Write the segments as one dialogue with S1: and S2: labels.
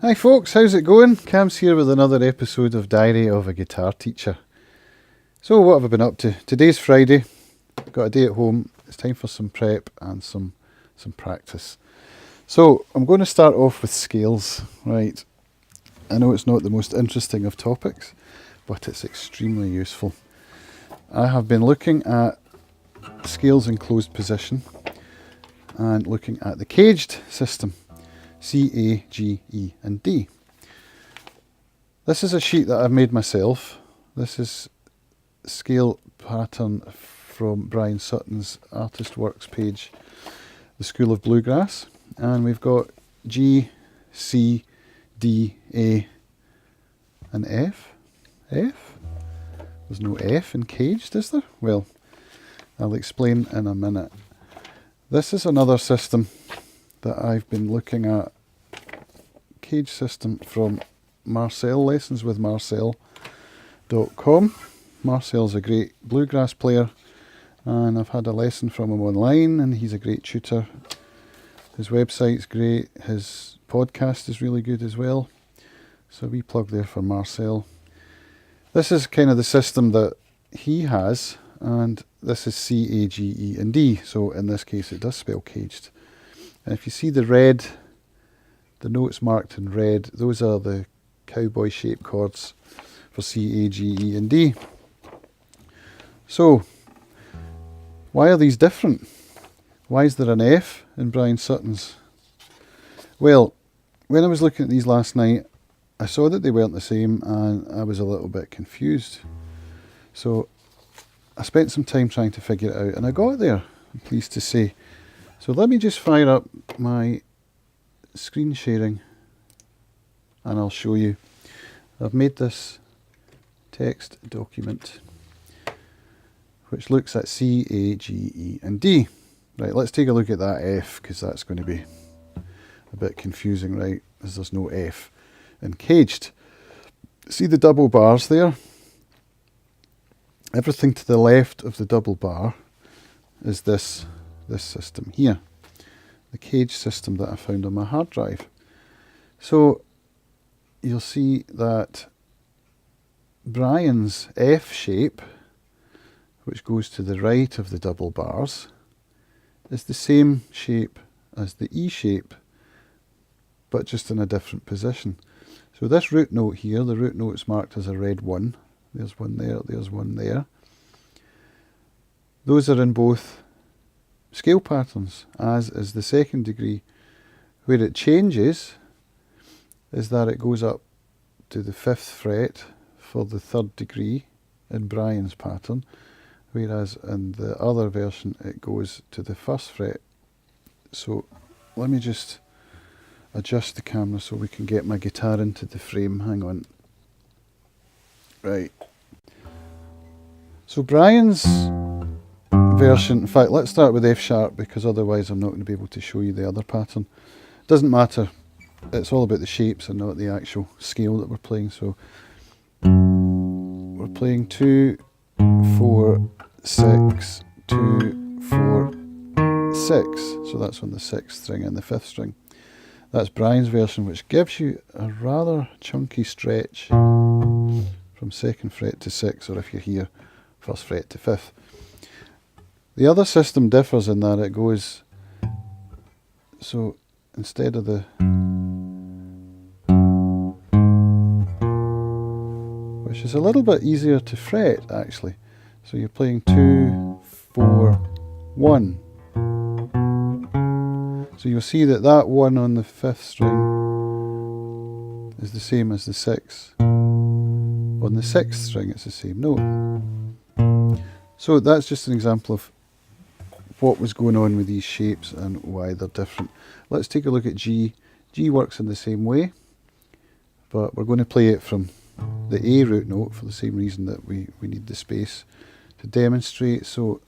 S1: Hi folks, how's it going? Cam's here with another episode of Diary of a Guitar Teacher. So what have I been up to? Today's Friday, got a day at home, it's time for some prep and some practice. So I'm going to start off with scales, right? I know it's not the most interesting of topics, but it's extremely useful. I have been looking at scales in closed position and looking at the caged system. C, A, G, E and D. This is a sheet that I've made myself. This is scale pattern from Bryan Sutton's Artist Works page, the School of Bluegrass. And we've got G, C, D, A and F. F? There's no F in caged, is there? Well, I'll explain in a minute. This is another system that I've been looking at, cage system from Marcel, lessonswithmarcel.com. Marcel's a great bluegrass player and I've had a lesson from him online and he's a great tutor. His website's great, his podcast is really good as well. So we plug there for Marcel. This is kind of the system that he has, and this is C, A, G, E and D. So in this case it does spell caged. And if you see the red, the notes marked in red, those are the cowboy shape chords for C, A, G, E and D. So, why are these different? Why is there an F in Bryan Sutton's? Well, when I was looking at these last night, I saw that they weren't the same and I was a little bit confused. So, I spent some time trying to figure it out and I got there, I'm pleased to say. So let me just fire up my screen sharing and I'll show you. I've made this text document which looks at C, A, G, E and D. Right, let's take a look at that F because that's going to be a bit confusing, right, as there's no F in caged. See the double bars there? Everything to the left of the double bar is this system here, the cage system that I found on my hard drive. So you'll see that Bryan's F shape, which goes to the right of the double bars, is the same shape as the E shape, but just in a different position. So this root note here, the root note is marked as a red 1. There's one there, there's one there. Those are in both scale patterns, as is the second degree. Where it changes is that it goes up to the 5th fret for the 3rd degree in Bryan's pattern, whereas in the other version it goes to the 1st fret. So let me just adjust the camera so we can get my guitar into the frame. Hang on. Right. So Bryan's version, in fact let's start with F sharp because otherwise I'm not going to be able to show you the other pattern. Doesn't matter, it's all about the shapes and not the actual scale that we're playing. So we're playing 2, 4, 6, 2, 4, 6. So that's on the 6th string and the 5th string. That's Bryan's version, which gives you a rather chunky stretch from 2nd fret to 6th, or if you're here, 1st fret to 5th. The other system differs in that it goes, so instead of the, which is a little bit easier to fret actually. So you're playing 2, 4, 1. So you'll see that that 1 on the 5th string is the same as the 6th. On the 6th string it's the same note. So that's just an example of what was going on with these shapes and why they're different. Let's take a look at G. G works in the same way, but we're going to play it from the A root note for the same reason that we need the space to demonstrate. So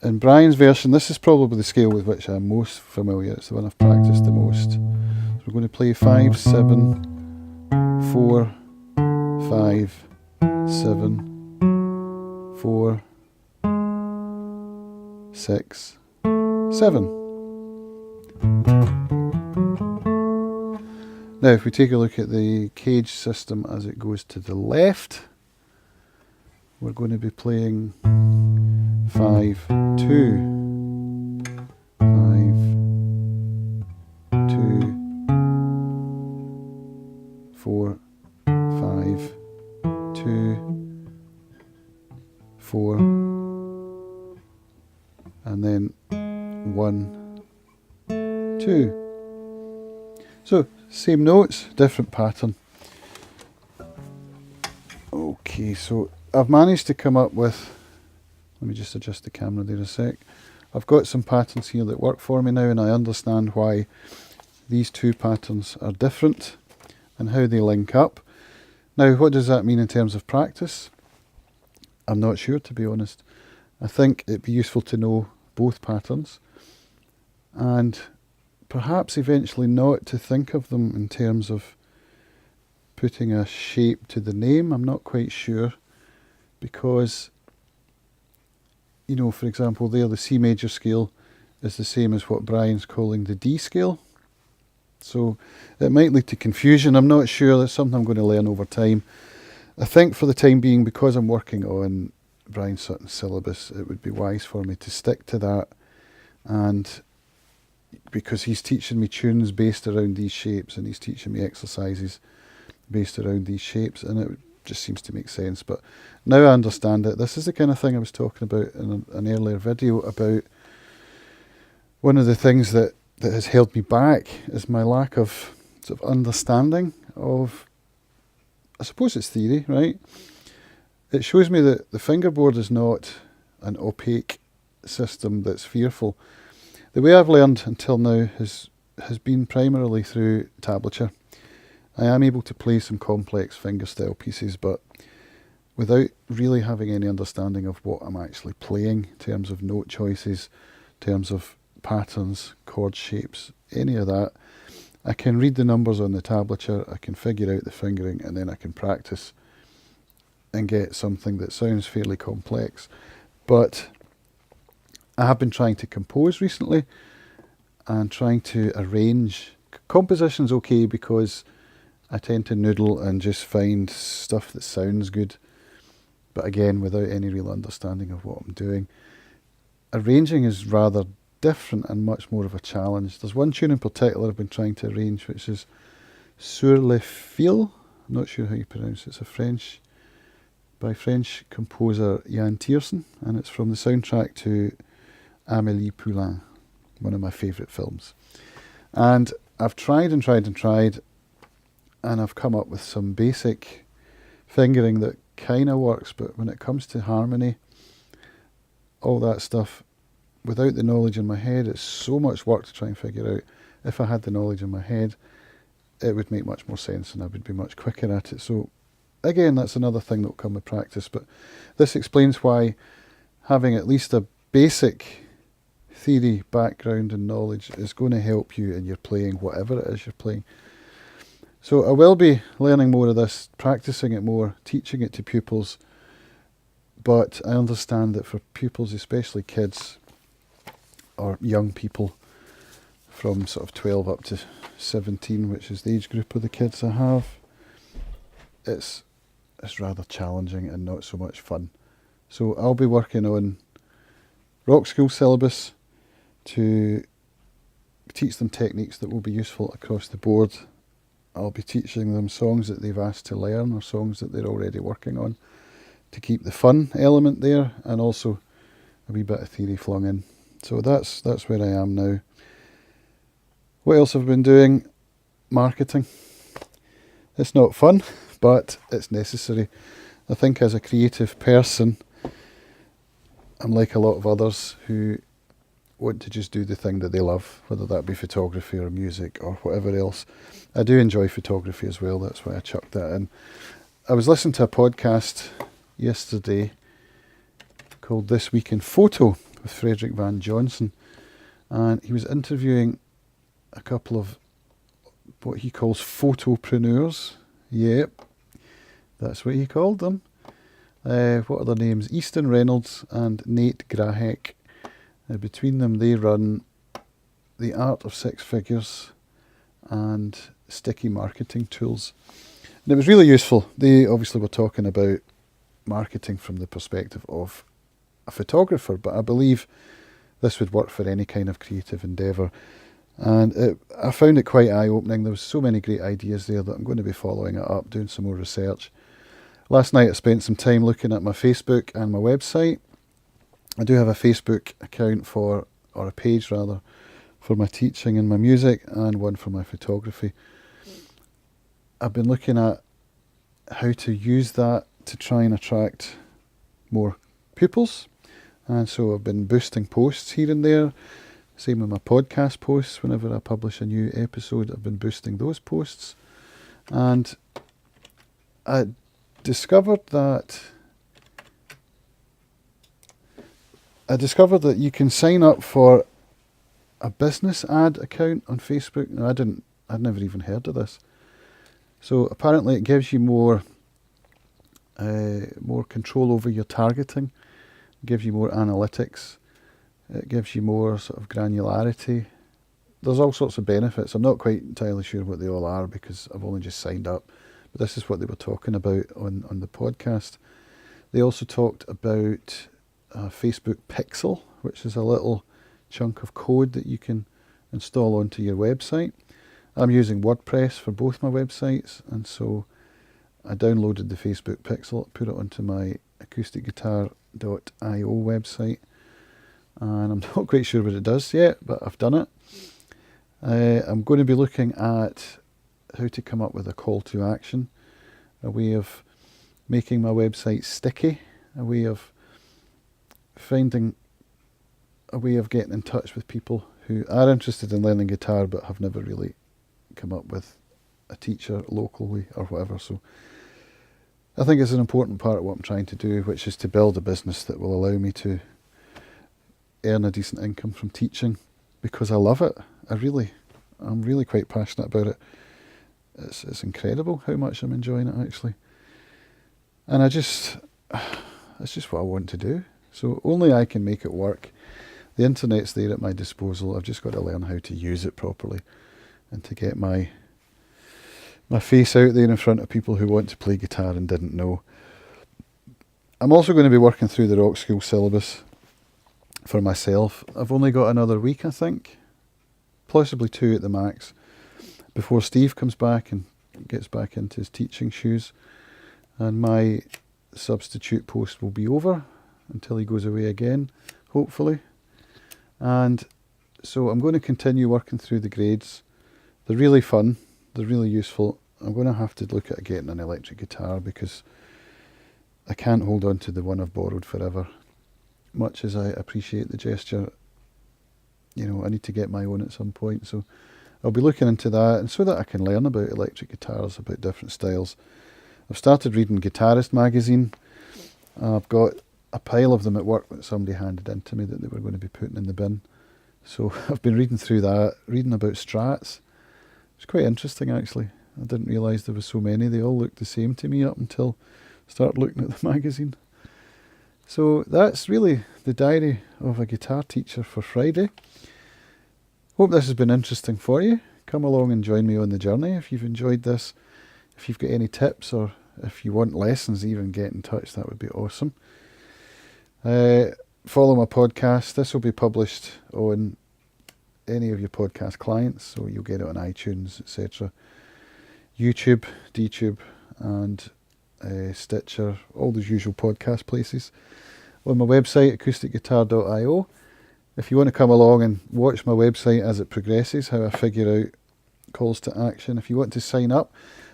S1: in Bryan's version, this is probably the scale with which I'm most familiar. It's the one I've practiced the most. So we're going to play 5, 7, 4, 5, 7, 4, 6, 7. Now if we take a look at the cage system as it goes to the left, we're going to be playing 5, 2, 5, 2, 4, 5, 2, 4, and then 1, 2. So same notes, different pattern. Okay, so I've managed to come up with, let me just adjust the camera there a sec. I've got some patterns here that work for me now, and I understand why these two patterns are different and how they link up. Now, what does that mean in terms of practice? I'm not sure, to be honest. I think it'd be useful to know both patterns, and perhaps eventually not to think of them in terms of putting a shape to the name. I'm not quite sure, because, you know, for example, there the C major scale is the same as what Bryan's calling the D scale. So it might lead to confusion. I'm not sure. That's something I'm going to learn over time. I think for the time being, because I'm working on Bryan Sutton's syllabus, it would be wise for me to stick to that, and because he's teaching me tunes based around these shapes, and he's teaching me exercises based around these shapes, and it just seems to make sense. But now I understand it. This is the kind of thing I was talking about in an earlier video, about one of the things that has held me back is my lack of sort of understanding of, I suppose it's theory, right? It shows me that the fingerboard is not an opaque system that's fearful. The way I've learned until now has been primarily through tablature. I am able to play some complex fingerstyle pieces, but without really having any understanding of what I'm actually playing in terms of note choices, in terms of patterns, chord shapes, any of that. I can read the numbers on the tablature, I can figure out the fingering, and then I can practice and get something that sounds fairly complex. But I have been trying to compose recently and trying to arrange. Composition's okay because I tend to noodle and just find stuff that sounds good, but again, without any real understanding of what I'm doing. Arranging is rather different and much more of a challenge. There's one tune in particular I've been trying to arrange, which is Sur le Fil. I'm not sure how you pronounce it. It's by French composer Jan Tiersen, and it's from the soundtrack to Amélie Poulain, one of my favourite films. And I've tried and tried and tried, and I've come up with some basic fingering that kind of works, but when it comes to harmony, all that stuff, without the knowledge in my head, it's so much work to try and figure out. If I had the knowledge in my head, it would make much more sense and I would be much quicker at it. So again, that's another thing that will come with practice, but this explains why having at least a basic theory background and knowledge is going to help you in your playing, whatever it is you're playing. So I will be learning more of this, practicing it more, teaching it to pupils, but I understand that for pupils, especially kids or young people from sort of 12 up to 17, which is the age group of the kids I have, it's rather challenging and not so much fun. So I'll be working on rock school syllabus to teach them techniques that will be useful across the board. I'll be teaching them songs that they've asked to learn or songs that they're already working on to keep the fun element there, and also a wee bit of theory flung in. So that's where I am now. What else have I been doing? Marketing. It's not fun, but it's necessary. I think as a creative person, I'm like a lot of others who want to just do the thing that they love, whether that be photography or music or whatever else. I do enjoy photography as well, that's why I chucked that in. I was listening to a podcast yesterday called This Week in Photo with Frederick Van Johnson, and he was interviewing a couple of what he calls photopreneurs. Yep, that's what he called them. What are their names? Easton Reynolds and Nate Grahek. Between them they run The Art of Six Figures and sticky marketing tools. And it was really useful. They obviously were talking about marketing from the perspective of a photographer, but I believe this would work for any kind of creative endeavour. And I found it quite eye-opening. There was so many great ideas there that I'm going to be following it up, doing some more research. Last night I spent some time looking at my Facebook and my website. I do have a Facebook account or a page rather, for my teaching and my music, and one for my photography. I've been looking at how to use that to try and attract more pupils. And so I've been boosting posts here and there. Same with my podcast posts. Whenever I publish a new episode, I've been boosting those posts. And I discovered that you can sign up for a business ad account on Facebook. Now, I'd never even heard of this. So apparently it gives you more control over your targeting. It gives you more analytics. It gives you more sort of granularity. There's all sorts of benefits. I'm not quite entirely sure what they all are because I've only just signed up. But this is what they were talking about on the podcast. They also talked about Facebook Pixel, which is a little chunk of code that you can install onto your website. I'm using WordPress for both my websites, and so I downloaded the Facebook Pixel, put it onto my acousticguitar.io website, and I'm not quite sure what it does yet, but I've done it. I'm going to be looking at how to come up with a call to action, a way of making my website sticky, a way of finding a way of getting in touch with people who are interested in learning guitar but have never really come up with a teacher locally or whatever. So I think it's an important part of what I'm trying to do, which is to build a business that will allow me to earn a decent income from teaching, because I love it. I'm really quite passionate about it. It's incredible how much I'm enjoying it, actually. And it's just what I want to do. So only I can make it work. The internet's there at my disposal. I've just got to learn how to use it properly and to get my face out there in front of people who want to play guitar and didn't know. I'm also going to be working through the rock school syllabus for myself. I've only got another week, I think, possibly 2 at the max, before Steve comes back and gets back into his teaching shoes, and my substitute post will be over until he goes away again, hopefully. And so I'm going to continue working through the grades. They're really fun, they're really useful. I'm going to have to look at getting an electric guitar because I can't hold on to the one I've borrowed forever. Much as I appreciate the gesture, I need to get my own at some point. So I'll be looking into that, and so that I can learn about electric guitars, about different styles. I've started reading Guitarist magazine. I've got a pile of them at work that somebody handed in to me that they were going to be putting in the bin. So I've been reading through that, reading about Strats. It's quite interesting, actually. I didn't realise there were so many. They all looked the same to me up until I started looking at the magazine. So that's really the diary of a guitar teacher for Friday. Hope this has been interesting for you. Come along and join me on the journey if you've enjoyed this. If you've got any tips, or if you want lessons, even get in touch. That would be awesome. Follow my podcast. This will be published on any of your podcast clients, so you'll get it on iTunes, etc. YouTube, DTube, and Stitcher, all those usual podcast places. On my website, acousticguitar.io. If you want to come along and watch my website as it progresses, how I figure out calls to action. If you want to sign up,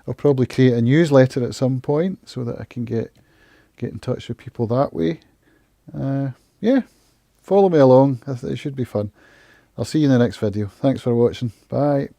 S1: I'll probably create a newsletter at some point so that I can get in touch with people that way. Follow me along. It should be fun. I'll see you in the next video. Thanks for watching. Bye.